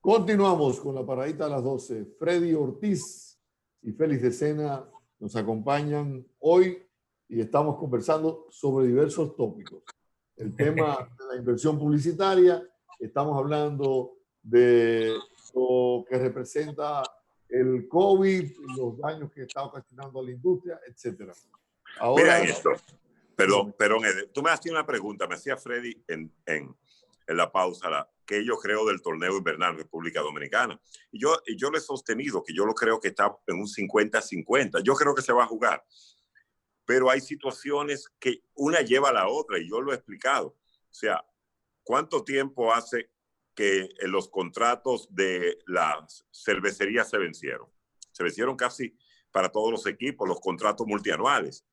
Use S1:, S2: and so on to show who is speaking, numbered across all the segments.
S1: Continuamos con la paradita a las 12. Freddy Ortiz y Félix de Sena nos acompañan hoy y estamos conversando sobre diversos tópicos. El tema de la inversión publicitaria, estamos hablando de lo que representa el COVID, los daños que está ocasionando a la industria, etc.
S2: Ahora, mira esto. Perdón, tú me hacías una pregunta, me hacía Freddy en la pausa, que yo creo del torneo invernal en República Dominicana. Y yo le he sostenido que yo lo creo que está en un 50-50. Yo creo que se va a jugar. Pero hay situaciones que una lleva a la otra y yo lo he explicado. O sea, ¿cuánto tiempo hace que los contratos de las cervecerías se vencieron? Se vencieron casi para todos los equipos, los contratos multianuales.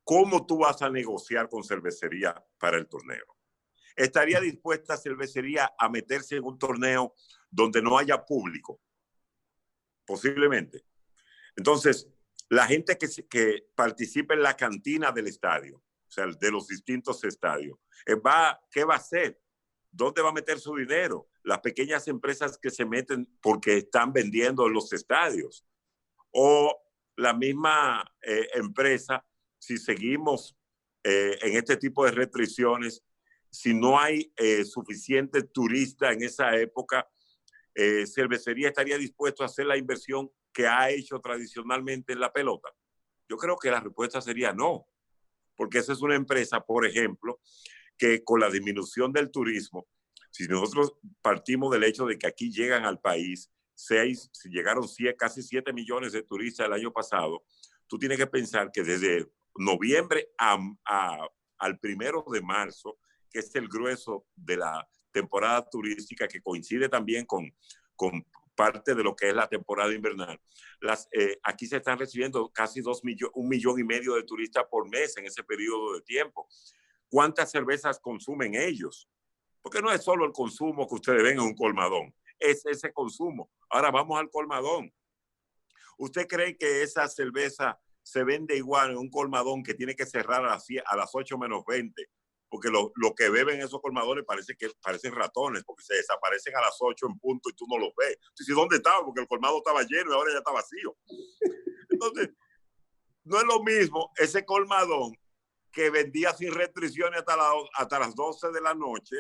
S2: ¿Cómo tú vas a negociar con cervecería para el torneo? ¿Estaría dispuesta cervecería a meterse en un torneo donde no haya público? Posiblemente. Entonces, la gente que participa en la cantina del estadio, o sea, de los distintos estadios, ¿qué va a hacer? ¿Dónde va a meter su dinero? Las pequeñas empresas que se meten porque están vendiendo en los estadios. O la misma empresa, si seguimos en este tipo de restricciones, si no hay suficiente turista en esa época, cervecería estaría dispuesto a hacer la inversión que ha hecho tradicionalmente en la pelota. Yo creo que la respuesta sería no, porque esa es una empresa, por ejemplo, que con la disminución del turismo, si nosotros partimos del hecho de que aquí llegan al país si llegaron casi 7 millones de turistas el año pasado, tú tienes que pensar que desde noviembre al 1 de marzo, que es el grueso de la temporada turística, que coincide también con parte de lo que es la temporada invernal. Aquí se están recibiendo casi 1,5 millones de turistas por mes en ese periodo de tiempo. ¿Cuántas cervezas consumen ellos? Porque no es solo el consumo que ustedes ven en un colmadón, es ese consumo. Ahora vamos al colmadón. ¿Usted cree que esa cerveza se vende igual en un colmadón que tiene que cerrar a las 8 menos 20? Porque lo que beben esos colmadones parecen ratones, porque se desaparecen a las 8 en punto y tú no los ves. Tú dices, ¿dónde estaba? Porque el colmado estaba lleno y ahora ya está vacío. Entonces, no es lo mismo ese colmadón que vendía sin restricciones hasta las 12 de la noche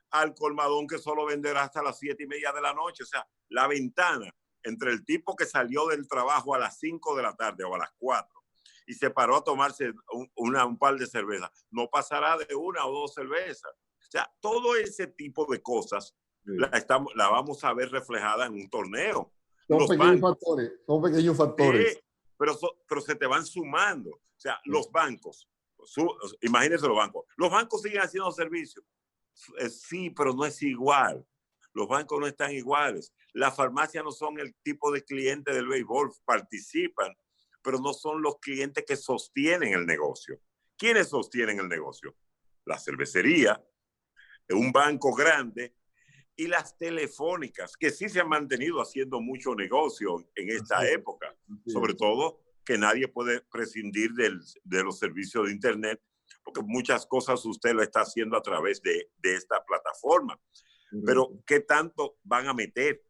S2: al colmadón que solo venderá hasta las 7:30 de la noche. O sea, la ventana entre el tipo que salió del trabajo a las 5 de la tarde o a las 4 y se paró a tomarse un par de cervezas, no pasará de 1 o 2 cervezas. O sea, todo ese tipo de cosas la vamos a ver reflejada en un torneo.
S1: Son pequeños factores.
S2: Sí, pero se te van sumando. O sea, los bancos, imagínense los bancos. Los bancos siguen haciendo servicios. Sí, pero no es igual. Los bancos no están iguales. Las farmacias no son el tipo de cliente del béisbol, participan, pero no son los clientes que sostienen el negocio. ¿Quiénes sostienen el negocio? La cervecería, un banco grande y las telefónicas, que sí se han mantenido haciendo mucho negocio en esta época. Sobre todo que nadie puede prescindir de los servicios de Internet, porque muchas cosas usted lo está haciendo a través de esta plataforma. Pero ¿qué tanto van a meter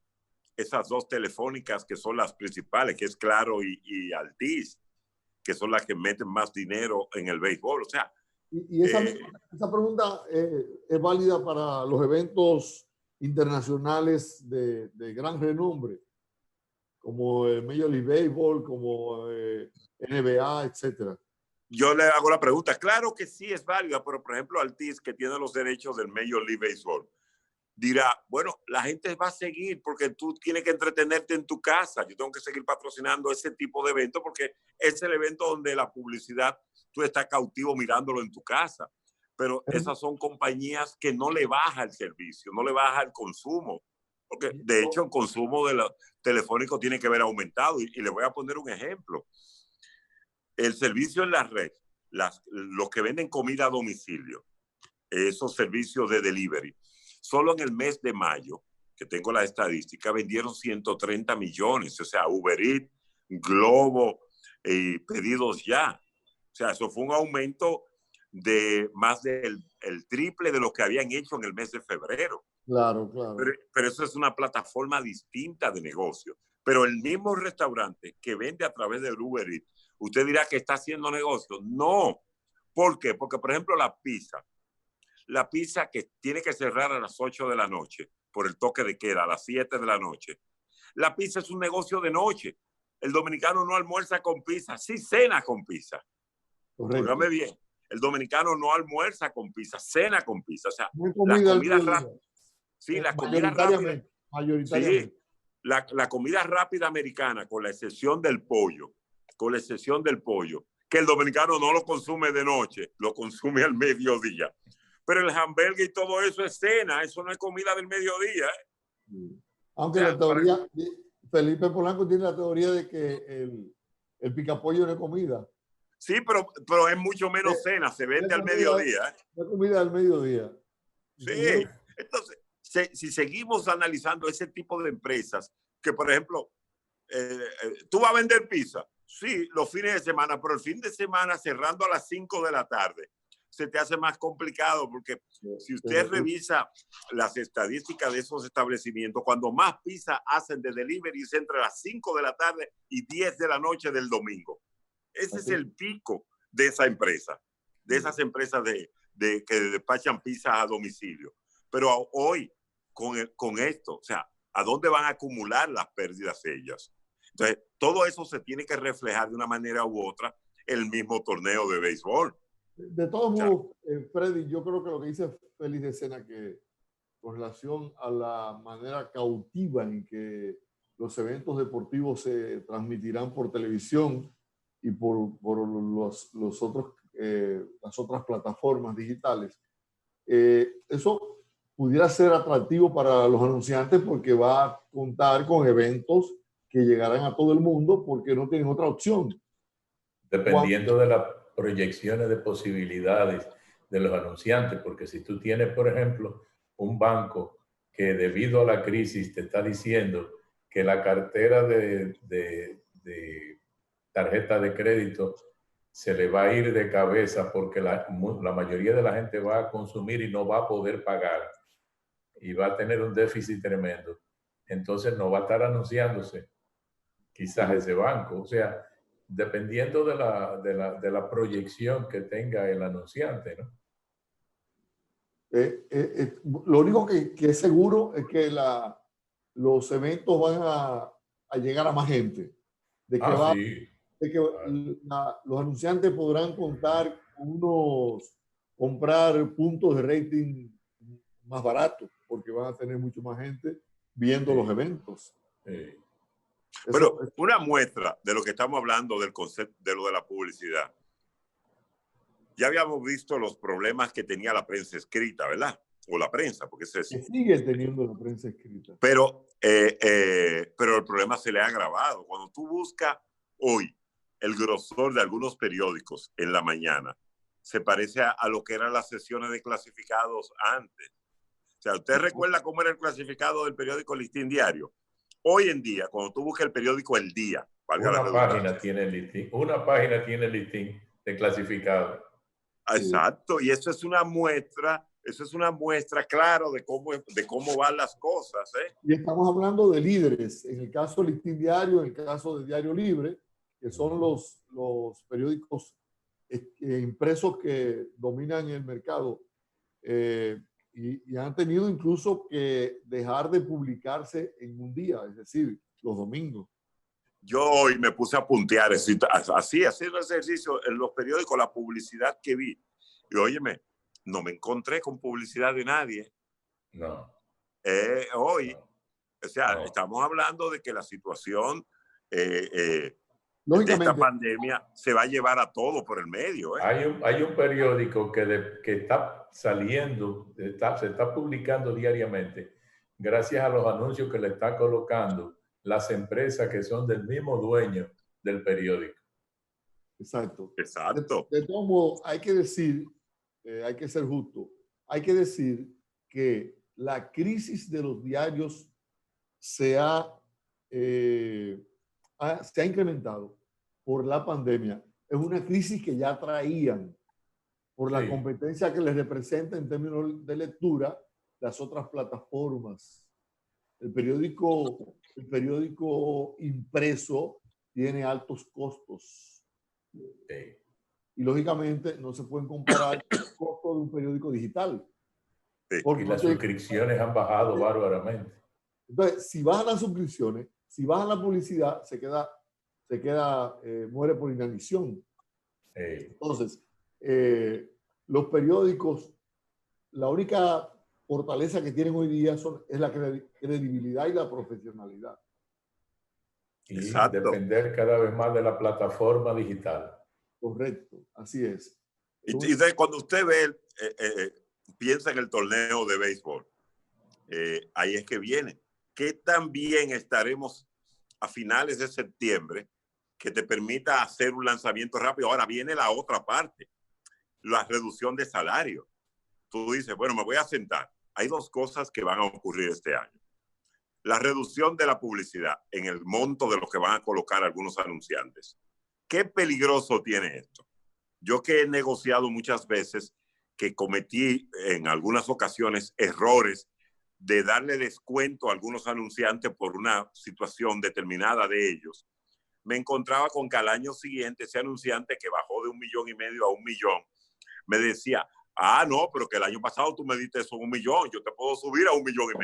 S2: esas dos telefónicas que son las principales, que es Claro y Altiz, que son las que meten más dinero en el béisbol? O sea,
S1: esa pregunta es válida para los eventos internacionales de gran renombre, como Major League Baseball, como NBA, etcétera.
S2: Yo le hago la pregunta. Claro que sí es válida, pero por ejemplo Altiz, que tiene los derechos del Major League Baseball, dirá, bueno, la gente va a seguir porque tú tienes que entretenerte en tu casa. Yo tengo que seguir patrocinando ese tipo de evento porque es el evento donde la publicidad, tú estás cautivo mirándolo en tu casa. Pero esas son compañías que no le baja el servicio, no le baja el consumo. Porque de hecho el consumo de los telefónicos tiene que haber aumentado. Y le voy a poner un ejemplo. El servicio en la red, los que venden comida a domicilio, esos servicios de delivery, solo en el mes de mayo, que tengo la estadística, vendieron 130 millones. O sea, Uber Eats, Globo, Pedidos Ya. O sea, eso fue un aumento de más del triple de lo que habían hecho en el mes de febrero.
S1: Claro, claro.
S2: Pero eso es una plataforma distinta de negocio. Pero el mismo restaurante que vende a través de Uber Eats, usted dirá que está haciendo negocio. No. ¿Por qué? Porque, por ejemplo, la pizza que tiene que cerrar a las 8 de la noche por el toque de queda, a las 7 de la noche. La pizza es un negocio de noche. El dominicano no almuerza con pizza, sí cena con pizza. Óigame bien, el dominicano no almuerza con pizza, cena con pizza. O sea, la comida rápida. Sí, la comida rápida.
S1: Mayoritariamente.
S2: Sí, la comida rápida americana, con la excepción del pollo, que el dominicano no lo consume de noche, lo consume al mediodía. Pero el hamburger y todo eso es cena, eso no es comida del mediodía.
S1: Aunque la teoría, Felipe Polanco tiene la teoría de que el picapollo no es comida.
S2: Sí, pero es mucho menos cena, se vende al mediodía.
S1: La comida del mediodía.
S2: Sí, entonces, si seguimos analizando ese tipo de empresas, que por ejemplo, tú vas a vender pizza, sí, los fines de semana, pero el fin de semana cerrando a las 5 de la tarde, se te hace más complicado porque si usted revisa las estadísticas de esos establecimientos, cuando más pizza hacen de delivery es entre las 5 de la tarde y 10 de la noche del domingo. Ese es el pico de esa empresa, de esas empresas que despachan pizzas a domicilio. Pero hoy, con esto, o sea, ¿a dónde van a acumular las pérdidas ellas? Entonces, todo eso se tiene que reflejar de una manera u otra en el mismo torneo de béisbol.
S1: De todos modos, Freddy, yo creo que lo que dice Félix de Sena, que con relación a la manera cautiva en que los eventos deportivos se transmitirán por televisión y por los otros, las otras plataformas digitales, eso pudiera ser atractivo para los anunciantes porque va a contar con eventos que llegarán a todo el mundo porque no tienen otra opción.
S3: Dependiendo de las proyecciones de posibilidades de los anunciantes, porque si tú tienes, por ejemplo, un banco que debido a la crisis te está diciendo que la cartera de tarjeta de crédito se le va a ir de cabeza porque la mayoría de la gente va a consumir y no va a poder pagar y va a tener un déficit tremendo, entonces no va a estar anunciándose quizás ese banco. O sea, dependiendo de la proyección que tenga el anunciante, ¿no?
S1: Lo único que es seguro es que los eventos van a llegar a más gente. De que,
S3: Sí.
S1: de que los anunciantes podrán contar comprar puntos de rating más baratos porque van a tener mucho más gente viendo los eventos.
S2: Pero una muestra de lo que estamos hablando del concepto de lo de la publicidad. Ya habíamos visto los problemas que tenía la prensa escrita, ¿verdad? O la prensa, porque se
S1: sigue teniendo la prensa escrita.
S2: Pero el problema se le ha agravado. Cuando tú buscas hoy el grosor de algunos periódicos en la mañana, se parece a lo que eran las sesiones de clasificados antes. O sea, ¿usted recuerda cómo era el clasificado del periódico Listín Diario? Hoy en día, cuando tú buscas el periódico El Día,
S3: una página tiene el listín de clasificado.
S2: Exacto, y eso es una muestra claro de cómo van las cosas.
S1: Y estamos hablando de líderes, en el caso del Listín Diario, en el caso de Diario Libre, que son los periódicos impresos que dominan el mercado y han tenido incluso que dejar de publicarse en un día, es decir, los domingos.
S2: Yo hoy me puse a puntear, así haciendo ejercicio en los periódicos, la publicidad que vi. Y óyeme, no me encontré con publicidad de nadie.
S3: No.
S2: Hoy, no. O sea, no. Estamos hablando de que la situación de esta pandemia se va a llevar a todo por el medio.
S3: Hay un periódico que está saliendo, se está publicando diariamente, gracias a los anuncios que le está colocando las empresas que son del mismo dueño del periódico.
S1: Exacto.
S2: Exacto.
S1: De todo modo, hay que decir, hay que ser justo, hay que decir que la crisis de los diarios se ha incrementado por la pandemia. Es una crisis que ya traían por la competencia que les representa en términos de lectura las otras plataformas. El periódico impreso tiene altos costos.
S3: Sí.
S1: Y lógicamente no se pueden comparar con el costo de un periódico digital.
S3: Y las suscripciones han bajado bárbaramente.
S1: Entonces, si bajan las suscripciones, si bajan la publicidad, muere por inanición. Entonces, los periódicos, la única fortaleza que tienen hoy día es la credibilidad y la profesionalidad.
S3: Y depender cada vez más de la plataforma digital.
S1: Correcto, así es.
S2: Y cuando usted ve, piensa en el torneo de béisbol, ahí es que viene. ¿Qué tan bien estaremos a finales de septiembre que te permita hacer un lanzamiento rápido? Ahora viene la otra parte, la reducción de salario. Tú dices, bueno, me voy a sentar. Hay dos cosas que van a ocurrir este año. La reducción de la publicidad en el monto de lo que van a colocar algunos anunciantes. ¿Qué peligroso tiene esto? Yo que he negociado muchas veces, que cometí en algunas ocasiones errores de darle descuento a algunos anunciantes por una situación determinada de ellos, me encontraba con que al año siguiente ese anunciante que bajó de 1,5 millones a 1 millón, me decía, no, pero que el año pasado tú me diste eso 1 millón, yo te puedo subir a 1,5 millones.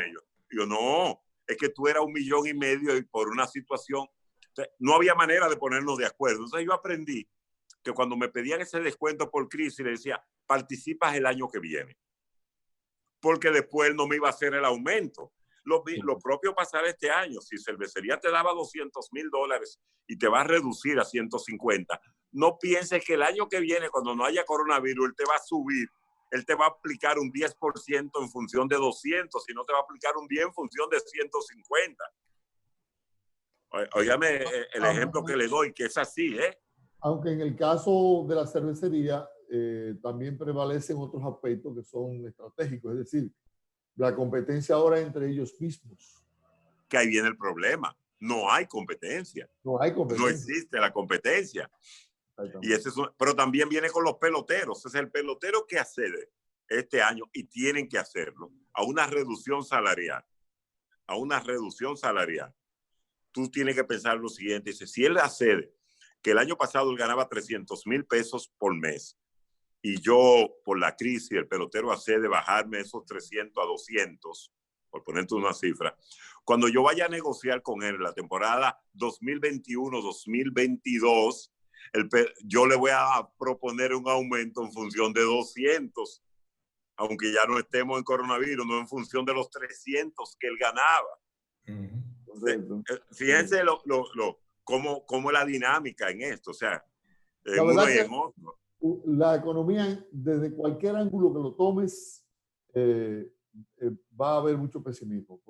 S2: Y yo, no, es que tú eras 1,5 millones y por una situación, no había manera de ponernos de acuerdo. Entonces yo aprendí que cuando me pedían ese descuento por crisis, le decía, participas el año que viene. Porque después no me iba a hacer el aumento. Lo propio pasará este año. Si Cervecería te daba $200,000 y te va a reducir a 150, no pienses que el año que viene, cuando no haya coronavirus, él te va a subir. Él te va a aplicar un 10% en función de 200, y no te va a aplicar un 10% en función de 150. Óigame el ejemplo que le doy, que es así, ¿eh?
S1: Aunque en el caso de la cervecería también prevalecen otros aspectos que son estratégicos, es decir, la competencia ahora entre ellos mismos.
S2: Que ahí viene el problema. No hay competencia.
S1: No hay competencia.
S2: No existe la competencia. Y ese pero también viene con los peloteros. Es el pelotero que accede este año, y tienen que hacerlo, a una reducción salarial. A una reducción salarial. Tú tienes que pensar lo siguiente. Dice, si él accede, que el año pasado él ganaba $300,000 por mes, y yo, por la crisis, el pelotero accede a bajarme esos 300 a 200, por ponerte una cifra. Cuando yo vaya a negociar con él la temporada 2021-2022, yo le voy a proponer un aumento en función de 200, aunque ya no estemos en coronavirus, no en función de los 300 que él ganaba. Fíjense cómo es la dinámica en esto, o sea, en uno y en otro.
S1: La economía, desde cualquier ángulo que lo tomes, va a haber mucho pesimismo.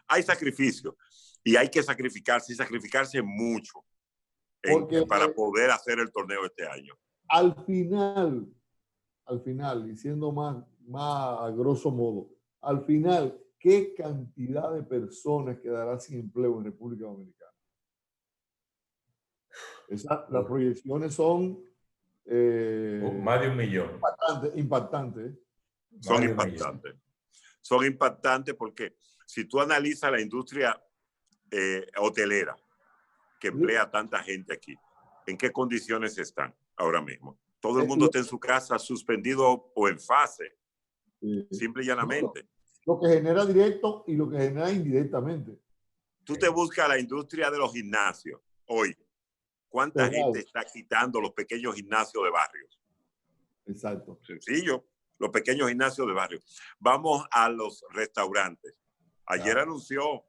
S2: Hay sacrificio, y hay que sacrificarse, y sacrificarse mucho para poder hacer el torneo este año.
S1: Al final, y siendo más a grosso modo, al final, ¿qué cantidad de personas quedará sin empleo en República Dominicana? Las proyecciones son
S3: más de 1 millón.
S1: Impactante.
S2: Son impactantes porque si tú analizas la industria hotelera que emplea tanta gente aquí, ¿en qué condiciones están ahora mismo? Todo el mundo está en su casa, suspendido o en fase, simple y llanamente.
S1: Lo que genera directo y lo que genera indirectamente.
S2: Tú te buscas la industria de los gimnasios hoy. ¿Cuánta gente está quitando los pequeños gimnasios de barrios?
S1: Exacto.
S2: Sencillo, los pequeños gimnasios de barrios. Vamos a los restaurantes. Ayer anunció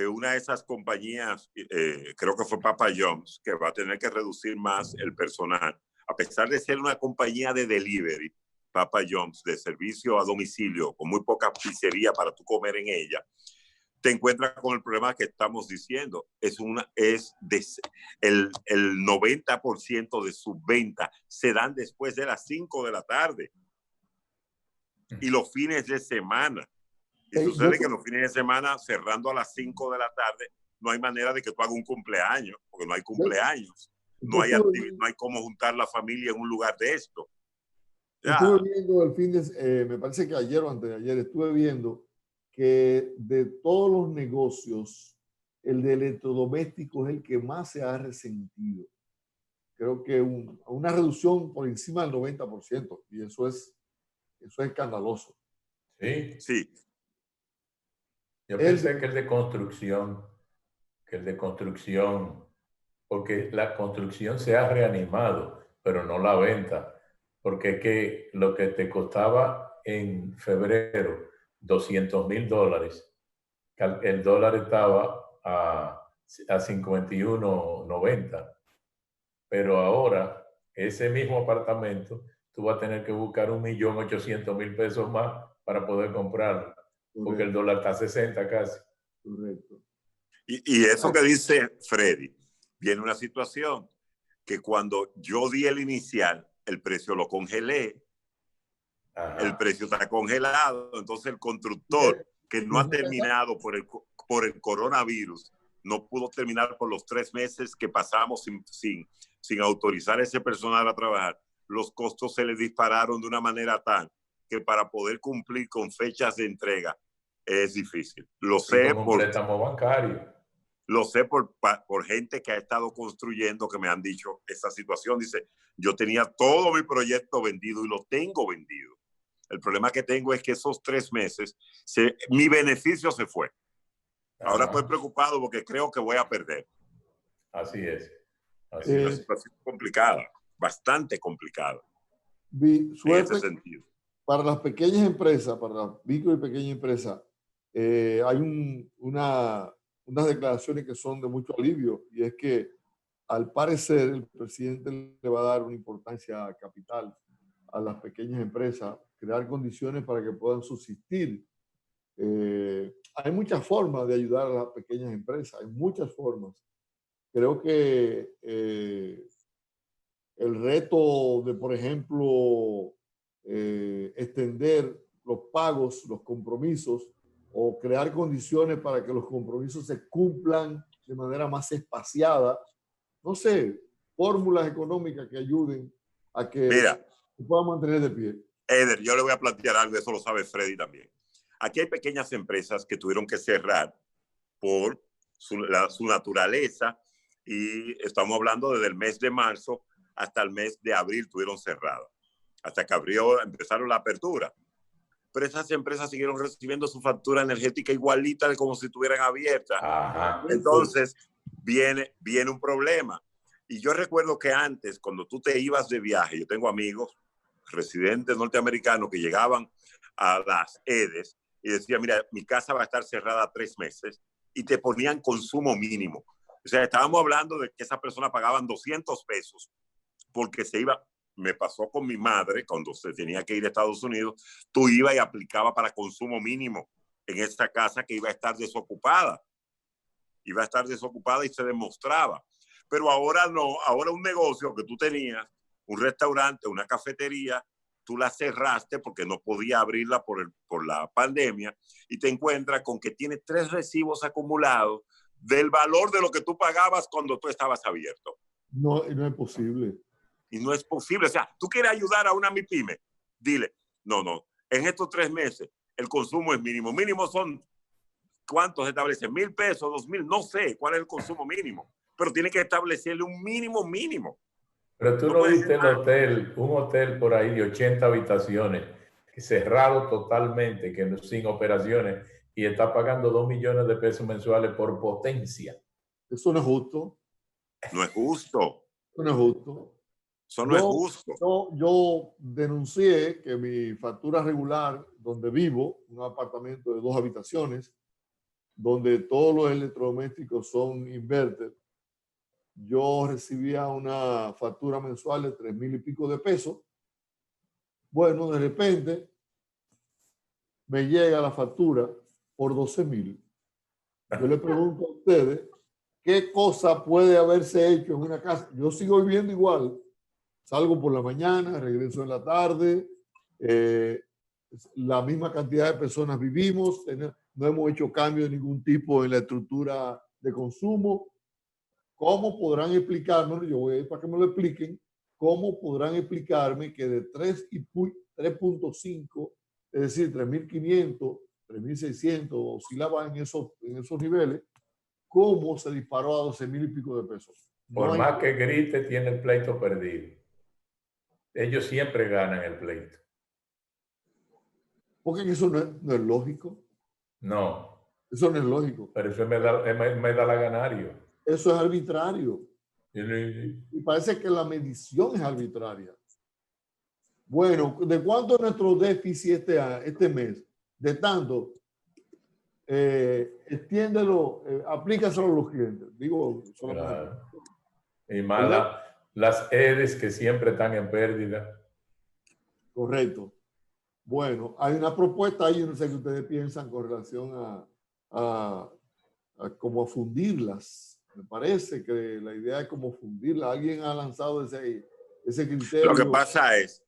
S2: una de esas compañías, creo que fue Papa John's, que va a tener que reducir más el personal. A pesar de ser una compañía de delivery, Papa John's, de servicio a domicilio, con muy poca pizzería para tú comer en ella, te encuentras con el problema que estamos diciendo. El 90% de sus ventas se dan después de las 5 de la tarde y los fines de semana. Y sucede que los fines de semana, cerrando a las 5 de la tarde, no hay manera de que tú hagas un cumpleaños, porque no hay cumpleaños. No hay cómo juntar la familia en un lugar de esto.
S1: Estuve viendo me parece que ayer o antes de ayer, estuve viendo que de todos los negocios, el de electrodomésticos es el que más se ha resentido. Creo que una reducción por encima del 90%, y eso es escandaloso.
S3: Sí.
S2: Sí.
S3: Yo pensé que el de construcción, porque la construcción se ha reanimado, pero no la venta, porque es que lo que te costaba en febrero $200,000, el dólar estaba a 51.90, pero ahora ese mismo apartamento tú vas a tener que buscar 1.800.000 pesos más para poder comprarlo, porque el dólar está a 60 casi.
S1: Correcto.
S2: Y eso que dice Freddy, viene una situación que cuando yo di el inicial, el precio lo congelé. Ajá. El precio está congelado, entonces el constructor que no ha terminado por el coronavirus, no pudo terminar por los 3 meses que pasamos sin autorizar a ese personal a trabajar. Los costos se le dispararon de una manera tal que para poder cumplir con fechas de entrega es difícil. Lo sé
S3: como un préstamo bancario.
S2: Lo sé por gente que ha estado construyendo, que me han dicho esa situación. Dice, yo tenía todo mi proyecto vendido y lo tengo vendido. El problema que tengo es que esos 3 meses, mi beneficio se fue. Ahora estoy preocupado porque creo que voy a perder.
S3: Así es.
S2: Así es una situación complicada, bastante complicada.
S1: Suerte
S2: en ese sentido.
S1: Para las pequeñas empresas, para las micro y pequeñas empresas, hay unas declaraciones que son de mucho alivio, y es que al parecer el presidente le va a dar una importancia capital a las pequeñas empresas, crear condiciones para que puedan subsistir. Hay muchas formas de ayudar a las pequeñas empresas, hay muchas formas. Creo que el reto de, por ejemplo, extender los pagos, los compromisos, o crear condiciones para que los compromisos se cumplan de manera más espaciada. No sé, fórmulas económicas que ayuden a que se pueda mantener de pie.
S2: Eder, yo le voy a plantear algo, eso lo sabe Freddy también. Aquí hay pequeñas empresas que tuvieron que cerrar por su naturaleza, y estamos hablando desde el mes de marzo hasta el mes de abril tuvieron cerrado, hasta que empezaron la apertura. Pero esas empresas siguieron recibiendo su factura energética igualita como si estuvieran abiertas. Ajá. Entonces viene un problema. Y yo recuerdo que antes, cuando tú te ibas de viaje, yo tengo amigos residentes norteamericanos que llegaban a las EDES y decían, mira, mi casa va a estar cerrada 3 meses, y te ponían consumo mínimo. O sea, estábamos hablando de que esas personas pagaban 200 pesos porque se iba. Me pasó con mi madre cuando se tenía que ir a Estados Unidos. Tú ibas y aplicabas para consumo mínimo en esta casa que iba a estar desocupada. Iba a estar desocupada y se demostraba. Pero ahora no, ahora un negocio que tú tenías, un restaurante, una cafetería, tú la cerraste porque no podía abrirla por la pandemia, y te encuentras con que tiene 3 recibos acumulados del valor de lo que tú pagabas cuando tú estabas abierto.
S1: No es posible.
S2: Y no es posible. O sea, tú quieres ayudar a una MIPYME, dile, no, en estos 3 meses el consumo es mínimo. Mínimo son, ¿cuántos se establecen? 1,000 pesos, 2,000, no sé cuál es el consumo mínimo, pero tiene que establecerle un mínimo.
S3: Pero tú no viste un hotel por ahí de 80 habitaciones, cerrado totalmente, que sin operaciones, y está pagando 2 millones de pesos mensuales por potencia.
S1: Eso no es justo.
S2: No es justo.
S1: Eso no es justo.
S2: Eso no es justo.
S1: Yo denuncié que mi factura regular, donde vivo, un apartamento de 2 habitaciones, donde todos los electrodomésticos son inverter, yo recibía una factura mensual de 3,000 y pico de pesos. Bueno, de repente me llega la factura por 12,000. Yo le pregunto a ustedes, ¿qué cosa puede haberse hecho en una casa? Yo sigo viviendo igual. Salgo por la mañana, regreso en la tarde, la misma cantidad de personas vivimos, no hemos hecho cambio de ningún tipo en la estructura de consumo. ¿Cómo podrán explicarme? Yo voy a ir para que me lo expliquen. ¿Cómo podrán explicarme que de 3.5, es decir, 3,500, 3.600, oscilaba en esos niveles, cómo se disparó a 12.000 y pico de pesos.
S3: Por más que grite, tiene el pleito perdido. Ellos siempre ganan el pleito.
S1: Porque eso no es lógico.
S3: No.
S1: Eso no es lógico.
S3: Pero eso me da la ganario.
S1: Eso es arbitrario. Y parece que la medición es arbitraria. Bueno, ¿de cuánto es nuestro déficit este mes? De tanto. Extiéndelo, aplícaselo a los clientes. Digo, solamente.
S3: Claro. Y más las EDES que siempre están en pérdida.
S1: Correcto. Bueno, hay una propuesta ahí, yo no sé qué ustedes piensan con relación a cómo fundirlas. Me parece que la idea es como fundirlas. Alguien ha lanzado ese criterio.
S2: Lo que pasa es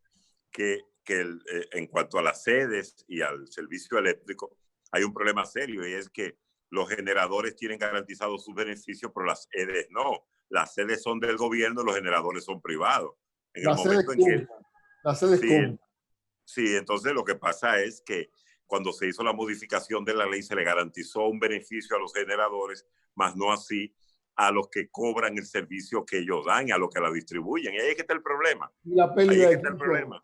S2: que en cuanto a las sedes y al servicio eléctrico, hay un problema serio y es que los generadores tienen garantizados sus beneficios, pero las sedes no. Las sedes son del gobierno, los generadores son privados. En el momento en que
S1: las sedes
S2: sí, entonces lo que pasa es que cuando se hizo la modificación de la ley se le garantizó un beneficio a los generadores, más no así a los que cobran el servicio que ellos dan y a los que la distribuyen. Y ahí es que está el problema.
S1: Y la pérdida
S2: ahí es que está el problema.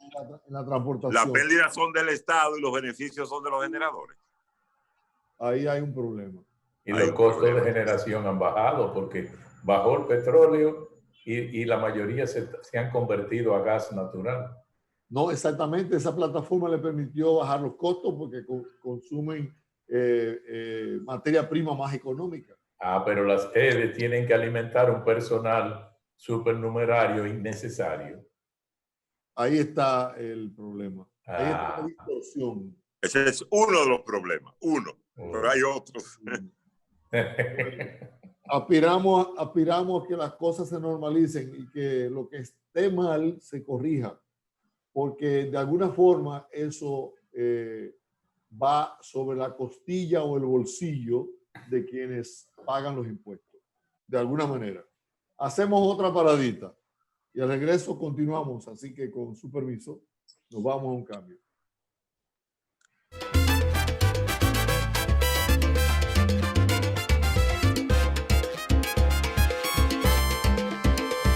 S1: En la transportación.
S2: Las pérdidas son del Estado y los beneficios son de los generadores.
S1: Ahí hay un problema.
S3: Y los costos de generación han bajado porque bajó el petróleo y la mayoría se han convertido a gas natural.
S1: No, exactamente. Esa plataforma le permitió bajar los costos porque consumen materia prima más económica.
S3: Pero las EDE tienen que alimentar un personal supernumerario innecesario.
S1: Ahí está el problema. Ahí está la distorsión.
S2: Ese es uno de los problemas, pero hay otros.
S1: Aspiramos a que las cosas se normalicen y que lo que esté mal se corrija, porque de alguna forma eso va sobre la costilla o el bolsillo de quienes pagan los impuestos, de alguna manera. Hacemos otra paradita y al regreso continuamos, así que con su permiso nos vamos a un cambio.